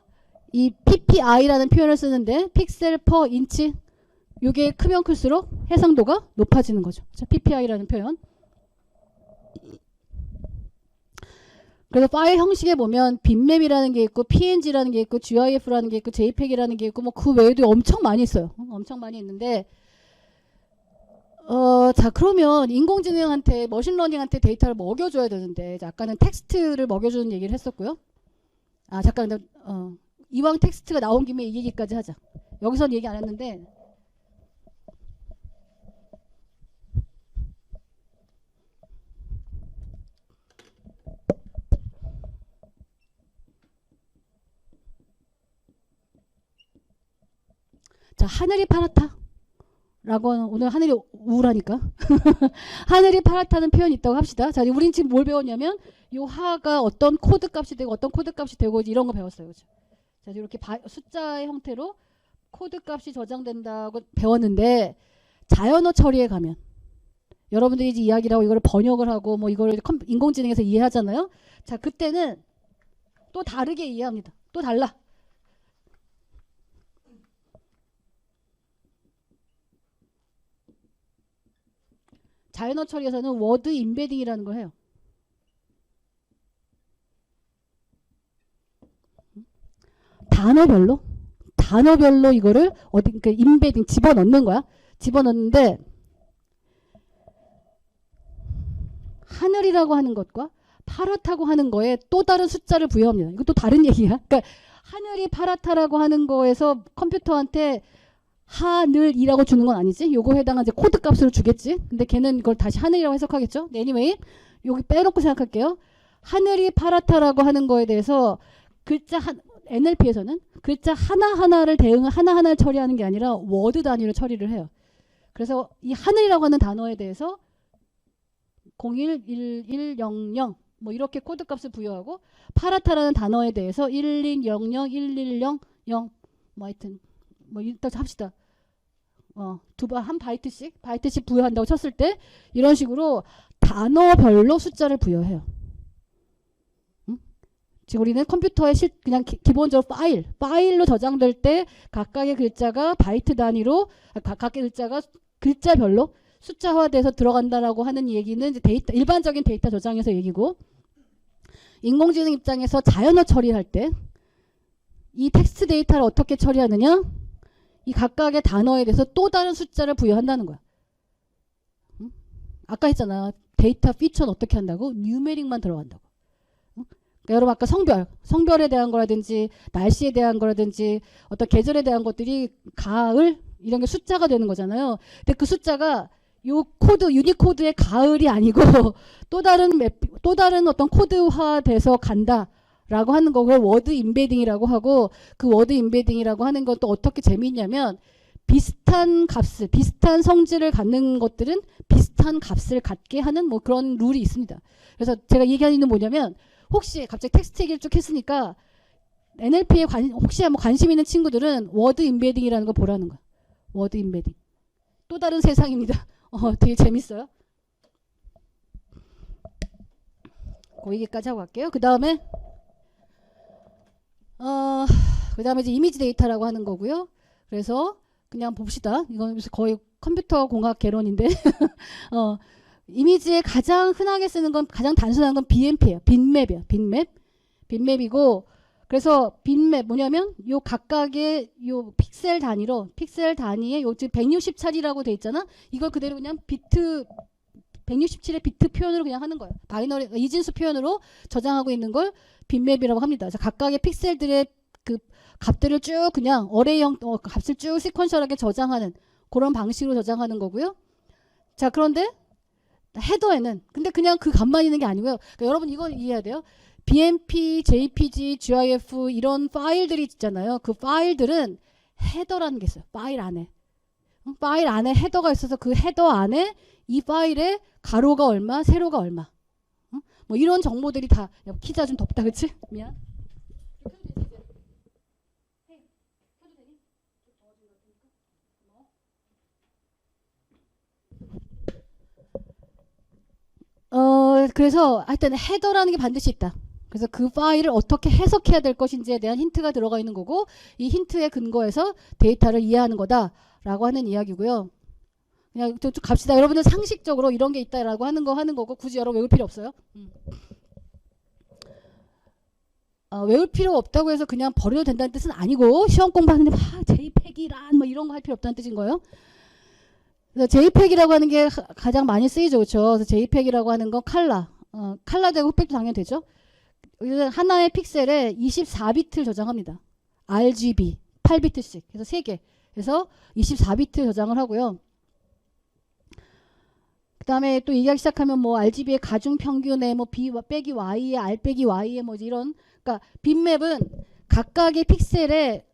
이 PPI라는 표현을 쓰는데 픽셀 퍼 인치, 이게 크면 클수록 해상도가 높아지는 거죠. PPI라는 표현. 그래서 파일 형식에 보면 빅맵이라는 게 있고 PNG라는 게 있고 GIF라는 게 있고 JPEG이라는 게 있고 뭐 그 외에도 엄청 많이 있어요. 엄청 많이 있는데 자 그러면 인공지능한테 머신러닝한테 데이터를 먹여줘야 되는데 아까는 텍스트를 먹여주는 얘기를 했었고요. 아 잠깐 이왕 텍스트가 나온 김에 이 얘기까지 하자. 여기선 얘기 안 했는데 자 하늘이 파랗다 라고 오늘 하늘이 우울하니까 하늘이 파랗다는 표현이 있다고 합시다. 자 우린 지금 뭘 배웠냐면 요 하가 어떤 코드 값이 되고 어떤 코드 값이 되고 이런 거 배웠어요. 그렇죠? 자 이렇게 숫자의 형태로 코드 값이 저장된다고 배웠는데 자연어 처리에 가면 여러분들이 이제 이야기를 하고 이거를 번역을 하고 뭐 이거를 인공지능에서 이해하잖아요. 자 그때는 또 다르게 이해합니다. 또 달라. 자연어 처리에서는 워드 임베딩이라는 걸 해요. 단어별로 이거를 어디 그 임베딩 집어넣는 거야. 집어넣는데 하늘이라고 하는 것과 파랗다고 하는 거에 또 다른 숫자를 부여합니다. 이것도 다른 얘기야. 그러니까 하늘이 파랗다라고 하는 거에서 컴퓨터한테 하늘이라고 주는 건 아니지. 요거에 해당한 이제 코드 값으로 주겠지. 근데 걔는 이걸 다시 하늘이라고 해석하겠죠. anyway, 여기 빼놓고 생각할게요. 하늘이 파랗다라고 하는 거에 대해서 글자 NLP에서는 글자 하나하나를 하나하나를 처리하는 게 아니라 워드 단위로 처리를 해요. 그래서 이 하늘이라고 하는 단어에 대해서 011100 뭐 이렇게 코드 값을 부여하고 파랗다라는 단어에 대해서 1200 1100 0 뭐 하여튼 뭐 일단 합시다. 한 바이트씩 부여한다고 쳤을 때 이런 식으로 단어별로 숫자를 부여해요. 지금 우리는 컴퓨터에 그냥 기본적으로 파일로 저장될 때 각각의 글자가 바이트 단위로 각각의 글자가 글자별로 숫자화돼서 들어간다라고 하는 얘기는 이제 일반적인 데이터 저장에서 얘기고, 인공지능 입장에서 자연어 처리할 때 이 텍스트 데이터를 어떻게 처리하느냐? 이 각각의 단어에 대해서 또 다른 숫자를 부여한다는 거야. 아까 했잖아. 데이터 피처는 어떻게 한다고? 뉴메릭만 들어간다고. 그러니까 여러분 아까 성별에 대한 거라든지 날씨에 대한 거라든지 어떤 계절에 대한 것들이 가을 이런 게 숫자가 되는 거잖아요. 근데 그 숫자가 요 코드 유니코드의 가을이 아니고 또 다른 어떤 코드화 돼서 간다라고 하는 거, 그걸 워드 임베딩이라고 하고, 그 워드 임베딩이라고 하는 건 또 어떻게 재미있냐면 비슷한 값을 비슷한 성질을 갖는 것들은 비슷한 값을 갖게 하는 뭐 그런 룰이 있습니다. 그래서 제가 얘기하는 건 뭐냐면, 혹시 갑자기 텍스트 얘기를 쭉 했으니까 NLP에 혹시 한번 관심 있는 친구들은 워드 임베딩이라는 거 보라는 거야. 워드 임베딩. 또 다른 세상입니다. 되게 재밌어요. 그 얘기까지 하고 갈게요. 그 다음에 이제 이미지 데이터라고 하는 거고요. 그래서 그냥 봅시다. 이건 거의 컴퓨터 공학 개론인데 이미지에 가장 흔하게 쓰는 건, 가장 단순한 건 BMP예요. 빈맵이에요. 빈맵이고, 그래서 빈맵 뭐냐면 요 각각의 요 픽셀 단위에 요 지금 160짜리라고 돼 있잖아. 이걸 그대로 그냥 비트 167의 비트 표현으로 그냥 하는 거예요. 바이너리 이진수 표현으로 저장하고 있는 걸 빈맵이라고 합니다. 그래서 각각의 픽셀들의 그 값들을 쭉 그냥 어레이형 값을 쭉 시퀀셜하게 저장하는 그런 방식으로 저장하는 거고요. 자, 그런데 헤더에는 근데 그냥 그 값만 있는 게 아니고요. 그러니까 여러분 이건 이해해야 돼요. BMP, JPG, GIF 이런 파일들이 있잖아요. 그 파일들은 헤더라는 게 있어요. 파일 안에 헤더가 있어서 그 헤더 안에 이 파일의 가로가 얼마, 세로가 얼마, 뭐 이런 정보들이 다. 키자 좀 덥다, 그치? 미안. 그래서 하여튼 헤더라는 게 반드시 있다. 그래서 그 파일을 어떻게 해석해야 될 것인지에 대한 힌트가 들어가 있는 거고 이 힌트에 근거해서 데이터를 이해하는 거다라고 하는 이야기고요. 그냥 쭉 갑시다. 여러분들 상식적으로 이런 게 있다라고 하는 거고 굳이 여러분 외울 필요 없어요. 외울 필요 없다고 해서 그냥 버려도 된다는 뜻은 아니고 시험 공부하는데 JPEG이란 뭐 이런 거 할 필요 없다는 뜻인 거예요. 그래서 JPEG이라고 하는 게 가장 많이 쓰이죠. 그렇죠? 그래서 JPEG이라고 하는 건 칼라 되고 흑백도 당연히 되죠. 하나의 픽셀에 24비트를 저장합니다. RGB 8비트씩. 그래서 3개. 그래서 24비트 저장을 하고요. 그 다음에 또 얘기하기 시작하면 뭐 RGB의 가중 평균에 뭐 B 빼기 Y에 R 빼기 Y에 뭐 이런, 그러니까 빗맵은 각각의 픽셀에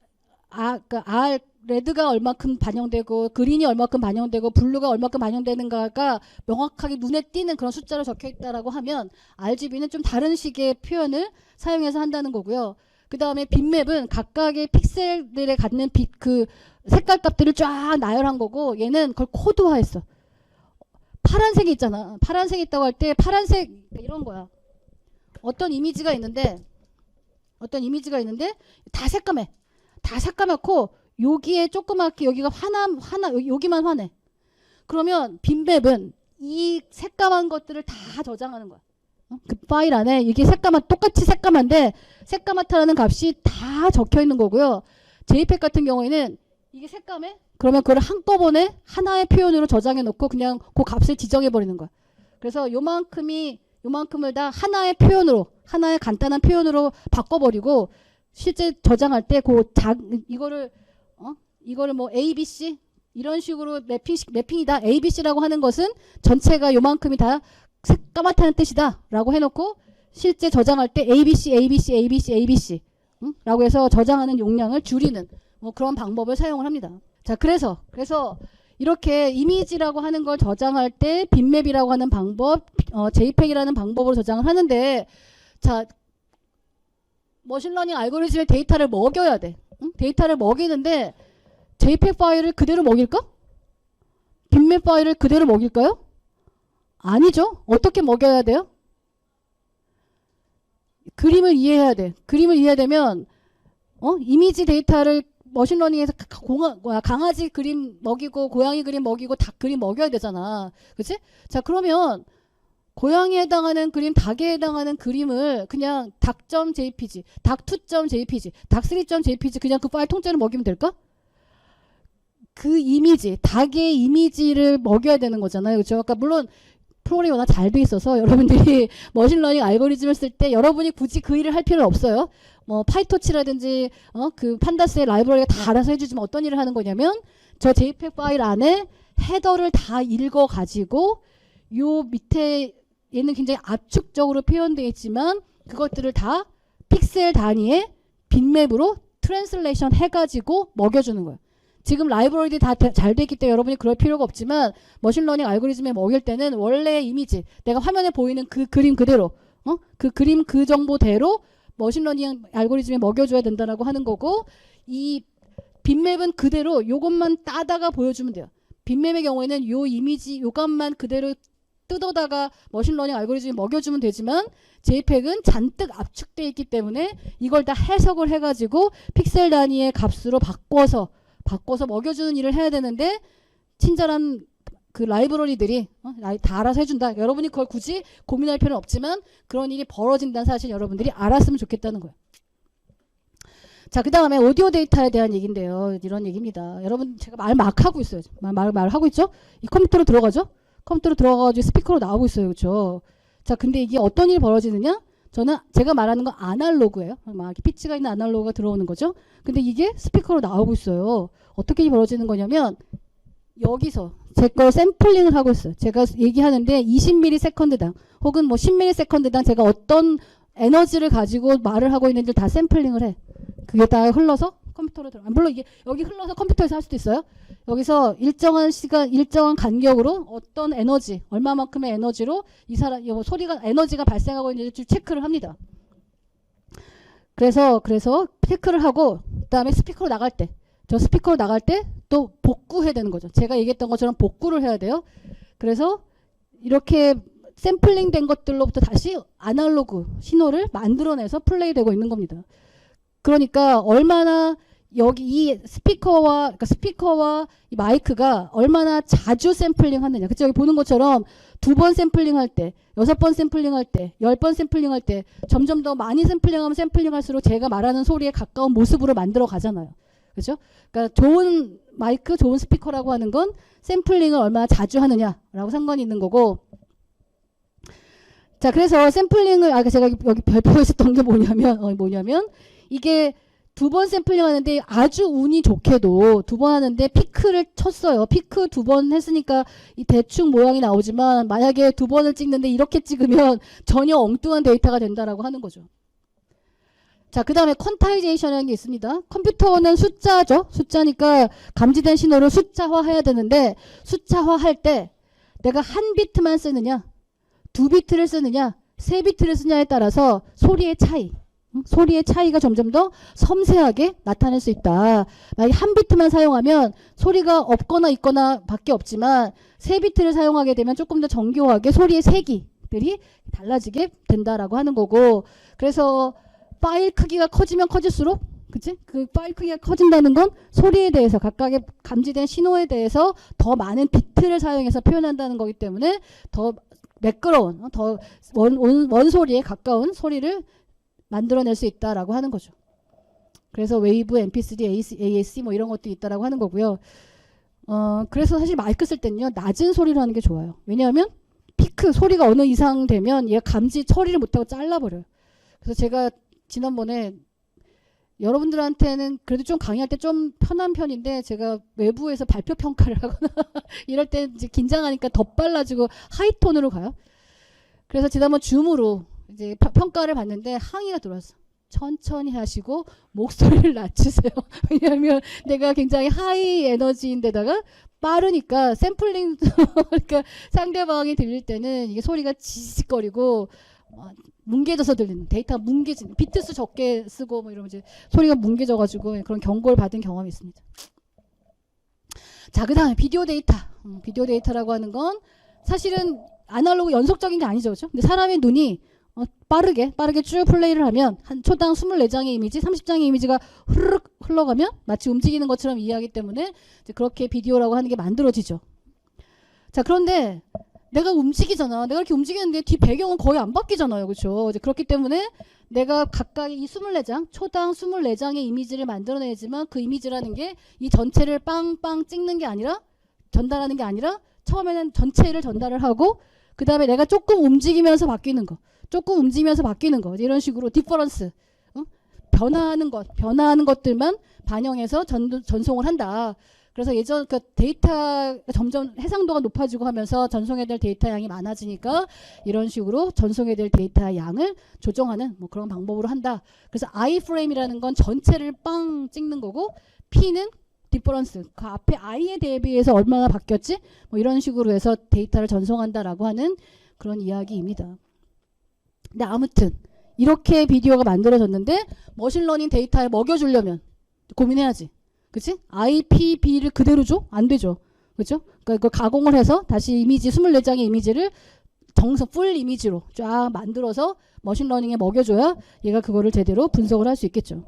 그러니까 R 레드가 얼마큼 반영되고 그린이 얼마큼 반영되고 블루가 얼마큼 반영되는가가 명확하게 눈에 띄는 그런 숫자로 적혀 있다라고 하면 RGB는 좀 다른 식의 표현을 사용해서 한다는 거고요. 그 다음에 빗맵은 각각의 픽셀들에 갖는 그 색깔 값들을 쫙 나열한 거고 얘는 그걸 코드화했어. 파란색이 있잖아. 파란색이 있다고 할 때 파란색 이런 거야. 어떤 이미지가 있는데 다 새까매. 다 새까맣고 여기에 조그맣게 여기가 여기만 환해. 그러면 빗맵은 이 새까만 것들을 다 저장하는 거야. 그 파일 안에 이게 똑같이 새까만데 새까맣다라는 값이 다 적혀 있는 거고요. JPEG 같은 경우에는 이게 새까매? 그러면 그걸 한꺼번에 하나의 표현으로 저장해 놓고 그냥 그 값을 지정해 버리는 거야. 그래서 요만큼을 다 하나의 표현으로, 하나의 간단한 표현으로 바꿔버리고 실제 저장할 때 이거를 뭐 ABC 이런 식으로 매핑이다. ABC라고 하는 것은 전체가 요만큼이 다 새까맣다는 뜻이다 라고 해놓고 실제 저장할 때 ABC 라고 해서 저장하는 용량을 줄이는 뭐 그런 방법을 사용을 합니다. 자, 그래서 이렇게 이미지라고 하는 걸 저장할 때 빗맵이라고 하는 방법, JPEG이라는 방법으로 저장을 하는데, 자, 머신러닝 알고리즘의 데이터를 먹여야 돼. 데이터를 먹이는데 JPEG 파일을 그대로 먹일까? 빗맵 파일을 그대로 먹일까요? 아니죠. 어떻게 먹여야 돼요? 그림을 이해해야 돼. 그림을 이해되면 이미지 데이터를 머신러닝에서 강아지 그림 먹이고 고양이 그림 먹이고 닭 그림 먹여야 되잖아. 그치? 자, 그러면 고양이에 해당하는 그림, 닭에 해당하는 그림을 그냥 닭.jpg, 닭2.jpg, 닭3.jpg 그냥 그 파일 통째로 먹이면 될까? 그 이미지, 닭의 이미지를 먹여야 되는 거잖아요. 그렇죠? 그러니까 물론 프로그램이 워낙 잘 돼 있어서 여러분들이 머신러닝 알고리즘을 쓸 때 여러분이 굳이 그 일을 할 필요는 없어요. 뭐 파이토치라든지 그 판다스의 라이브러리가 다 알아서 해주지만 어떤 일을 하는 거냐면 저 JPEG 파일 안에 헤더를 다 읽어 가지고 요 밑에 얘는 굉장히 압축적으로 표현되어 있지만 그것들을 다 픽셀 단위의 빗맵으로 트랜슬레이션 해가지고 먹여주는 거예요. 지금 라이브러리들이 다 잘 돼 있기 때문에 여러분이 그럴 필요가 없지만 머신러닝 알고리즘에 먹일 때는 원래의 이미지, 내가 화면에 보이는 그 그림 그대로, 그 그림 그 정보대로 머신러닝 알고리즘에 먹여줘야 된다라고 하는 거고, 이 빗맵은 그대로 요것만 따다가 보여주면 돼요. 빗맵의 경우에는 요 이미지 요것만 그대로 뜯어다가 머신러닝 알고리즘에 먹여주면 되지만 JPEG은 잔뜩 압축되어 있기 때문에 이걸 다 해석을 해가지고 픽셀 단위의 값으로 바꿔서 먹여주는 일을 해야 되는데 친절한 그 라이브러리들이 다 알아서 해준다. 여러분이 그걸 굳이 고민할 필요는 없지만 그런 일이 벌어진다는 사실 여러분들이 알았으면 좋겠다는 거예요. 자, 그 다음에 오디오 데이터에 대한 얘기인데요. 이런 얘기입니다. 여러분 제가 말 막 하고 있어요. 말 하고 있죠? 이 컴퓨터로 들어가죠? 컴퓨터로 들어가가지고 스피커로 나오고 있어요. 그렇죠? 자, 근데 이게 어떤 일이 벌어지느냐? 제가 말하는 건 아날로그예요. 막 피치가 있는 아날로그가 들어오는 거죠. 근데 이게 스피커로 나오고 있어요. 어떻게 벌어지는 거냐면 여기서 제 걸 샘플링을 하고 있어요. 제가 얘기하는데 20ms당 혹은 뭐 10ms당 제가 어떤 에너지를 가지고 말을 하고 있는지 다 샘플링을 해. 그게 다 흘러서 컴퓨터로 들어가. 물론 이게 여기 흘러서 컴퓨터에서 할 수도 있어요. 여기서 일정한 시간, 일정한 간격으로 어떤 에너지, 얼마만큼의 에너지로 이 사람 소리가 에너지가 발생하고 있는지 체크를 합니다. 그래서 체크를 하고 그다음에 스피커로 나갈 때, 저 스피커로 나갈 때 또 복구해야 되는 거죠. 제가 얘기했던 것처럼 복구를 해야 돼요. 그래서 이렇게 샘플링 된 것들로부터 다시 아날로그 신호를 만들어내서 플레이되고 있는 겁니다. 그러니까 얼마나 여기 이 스피커와 이 마이크가 얼마나 자주 샘플링 하느냐. 그쵸? 여기 보는 것처럼 2번 샘플링 할 때, 6번 샘플링 할 때, 10번 샘플링 할 때 점점 더 많이 샘플링하면 샘플링할수록 제가 말하는 소리에 가까운 모습으로 만들어 가잖아요. 그죠? 그러니까 좋은 마이크, 좋은 스피커라고 하는 건 샘플링을 얼마나 자주 하느냐라고 상관이 있는 거고. 자, 그래서 샘플링을 제가 여기 발표했었던 게 뭐냐면 이게 2번 샘플링 하는데 아주 운이 좋게도 2번 하는데 피크를 쳤어요. 피크 2번 했으니까 이 대충 모양이 나오지만 만약에 2번을 찍는데 이렇게 찍으면 전혀 엉뚱한 데이터가 된다라고 하는 거죠. 자, 그 다음에 퀀타이제이션이라는 게 있습니다. 컴퓨터는 숫자죠. 숫자니까 감지된 신호를 숫자화해야 되는데 숫자화할 때 내가 한 비트만 쓰느냐 2비트를 쓰느냐 3비트를 쓰느냐에 따라서 소리의 차이가 점점 더 섬세하게 나타날 수 있다. 만약에 한 비트만 사용하면 소리가 없거나 있거나 밖에 없지만 3비트를 사용하게 되면 조금 더 정교하게 소리의 세기들이 달라지게 된다라고 하는 거고, 그래서 파일 크기가 커지면 커질수록 그치? 그 파일 크기가 커진다는 건 소리에 대해서 각각의 감지된 신호에 대해서 더 많은 비트를 사용해서 표현한다는 거기 때문에 더 매끄러운 더 원소리에 가까운 소리를 만들어낼 수 있다라고 하는 거죠. 그래서 웨이브, MP3, AAC 뭐 이런 것도 있다라고 하는 거고요. 그래서 사실 마이크 쓸 때는요 낮은 소리로 하는 게 좋아요. 왜냐하면 피크 소리가 어느 이상 되면 얘가 감지 처리를 못하고 잘라버려요. 그래서 제가 지난번에 여러분들한테는 그래도 좀 강의할 때 좀 편한 편인데 제가 외부에서 발표 평가를 하거나 이럴 때 이제 긴장하니까 더 빨라지고 하이톤으로 가요. 그래서 지난번 줌으로 이제 평가를 받는데 항의가 들어왔어. 천천히 하시고 목소리를 낮추세요. 왜냐하면 내가 굉장히 하이 에너지인데다가 빠르니까 샘플링 그러니까 상대방이 들릴 때는 이게 소리가 지직거리고 뭉개져서 들리는, 데이터가 뭉개지는, 비트수 적게 쓰고 뭐 이러면 이제 소리가 뭉개져가지고 그런 경고를 받은 경험이 있습니다. 자, 그 다음에 비디오 데이터. 비디오 데이터라고 하는 건 사실은 아날로그 연속적인 게 아니죠. 그렇죠? 근데 사람의 눈이 빠르게 쭉 플레이를 하면 한 초당 24장의 이미지, 30장의 이미지가 흐르륵 흘러가면 마치 움직이는 것처럼 이해하기 때문에 이제 그렇게 비디오라고 하는 게 만들어지죠. 자, 그런데 내가 움직이잖아. 내가 이렇게 움직이는데 뒤 배경은 거의 안 바뀌잖아요. 그렇죠? 이제 그렇기 때문에 내가 각각 이 24장, 초당 24장의 이미지를 만들어내지만 그 이미지라는 게 이 전체를 빵빵 찍는 게 아니라 전달하는 게 아니라 처음에는 전체를 전달을 하고 그 다음에 내가 조금 움직이면서 바뀌는 거. 이런 식으로 디퍼런스, 변화하는 것들만 반영해서 전송을 한다. 그래서 예전 그 데이터가 점점 해상도가 높아지고 하면서 전송해야 될 데이터 양이 많아지니까 이런 식으로 전송해야 될 데이터 양을 조정하는 뭐 그런 방법으로 한다. 그래서 I 프레임이라는 건 전체를 빵 찍는 거고 P는 디퍼런스, 그 앞에 I에 대비해서 얼마나 바뀌었지? 뭐 이런 식으로 해서 데이터를 전송한다라고 하는 그런 이야기입니다. 근데 아무튼 이렇게 비디오가 만들어졌는데 머신러닝 데이터에 먹여주려면 고민해야지. 그치? IPB를 그대로 줘? 안 되죠. 그죠? 그러니까 그 가공을 해서 다시 이미지 24장의 이미지를 풀 이미지로 쫙 만들어서 머신러닝에 먹여줘야 얘가 그거를 제대로 분석을 할 수 있겠죠.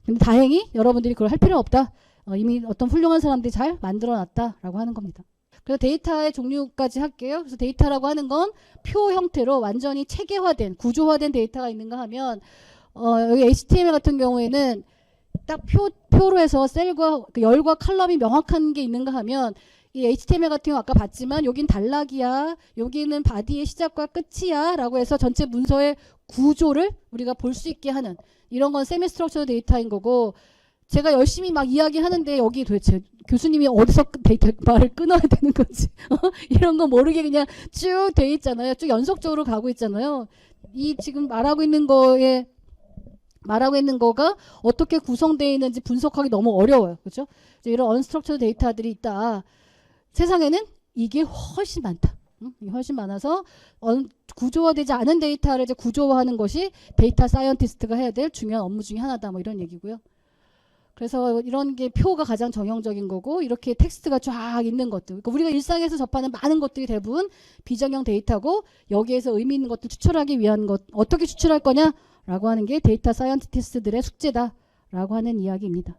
근데 다행히 여러분들이 그걸 할 필요 없다. 이미 어떤 훌륭한 사람들이 잘 만들어놨다라고 하는 겁니다. 그래서 데이터의 종류까지 할게요. 그래서 데이터라고 하는 건 표 형태로 완전히 체계화된, 구조화된 데이터가 있는가 하면 여기 HTML 같은 경우에는 딱 표로 해서 셀과 그 열과 컬럼이 명확한 게 있는가 하면 이 HTML 같은 경우 아까 봤지만 여긴 단락이야, 여기는 바디의 시작과 끝이야 라고 해서 전체 문서의 구조를 우리가 볼 수 있게 하는 이런 건 세미 스트럭처 데이터인 거고, 제가 열심히 막 이야기하는데 여기 도대체 교수님이 어디서 데이터 말을 끊어야 되는 건지 이런 거 모르게 그냥 쭉 돼 있잖아요. 쭉 연속적으로 가고 있잖아요. 이 지금 말하고 있는 거가 어떻게 구성되어 있는지 분석하기 너무 어려워요. 그렇죠? 이런 언스트럭처 데이터들이 있다. 세상에는 이게 훨씬 많다. 이게 훨씬 많아서 구조화되지 않은 데이터를 이제 구조화하는 것이 데이터 사이언티스트가 해야 될 중요한 업무 중에 하나다. 뭐 이런 얘기고요. 그래서 이런 게 표가 가장 정형적인 거고 이렇게 텍스트가 쫙 있는 것들. 그러니까 우리가 일상에서 접하는 많은 것들이 대부분 비정형 데이터고 여기에서 의미 있는 것들 추출하기 위한 것 어떻게 추출할 거냐라고 하는 게 데이터 사이언티스트들의 숙제다라고 하는 이야기입니다.